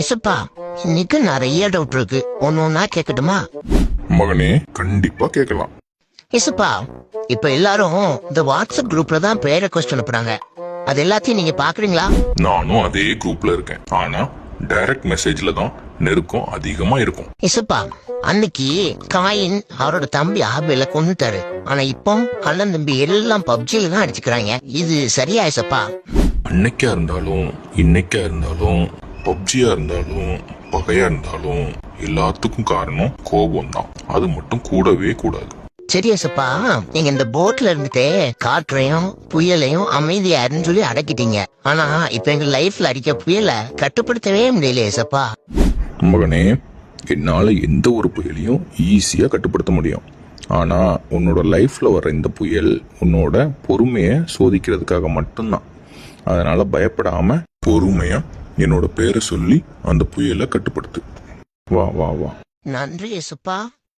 ஏசப்பா, இன்னைக்கு நிறைய டவுட் இருக்கு, ஒன்னொன்னா கேட்கட்டுமா? மகனே, கண்டிப்பா கேட்கலாம். ஏசப்பா, இப்ப எல்லாரும் இந்த வாட்ஸ்அப் குரூப்ல தான் பேரை கொஸ்டின் அனுப்புறாங்க. அது எல்லாத்தையும் நீங்க பாக்குறீங்களா? நானும் அதே குரூப்ல இருக்கேன். ஆனா டைரக்ட் மெசேஜ்ல தான் நெருக்கம் அதிகமா இருக்கும். ஏசப்பா, அன்னைக்கு காயின் அவரோட தம்பி ஆபேல கொன்னுட்டாரு. ஆனா இப்போ அண்ணன் தம்பி எல்லாம் பப்ஜில தான் அடிச்சுக்கிறாங்க. இது சரியா ஏசப்பா? அன்னைக்கா இருந்தாலும் இன்னைக்கா இருந்தாலும் பப்ஜியா இருந்தாலும் பகையா இருந்தாலும் எல்லாத்துக்கும் காரணம் கோபம் தான். அது மட்டும் கூடவே கூடாது. சரி ஏசப்பா, நீங்க இந்த போட்ல இருந்துட்டே காற்றையும் புயலையும் அமைதியா இருன்னு சொல்லி அடக்கிட்டீங்க. ஆனா இப்ப எங்க லைஃப்ல அடிக்க புயலை கட்டுப்படுத்தவே முடியல ஏசப்பா. மகனே, என்னால எந்த ஒரு புயலையும் ஈஸியா கட்டுப்படுத்த முடியும். ஆனா உன்னோட லைஃப்ல வர இந்த புயல் உன்னோட பொறுமைய சோதிக்கிறதுக்காக மட்டும்தான். அதனால பயப்படாம பொறுமையா என்னோட பேரை சொல்லி அந்த புயலை கட்டுப்படுத்து. வா வா வா. நன்றி ஏசப்பா.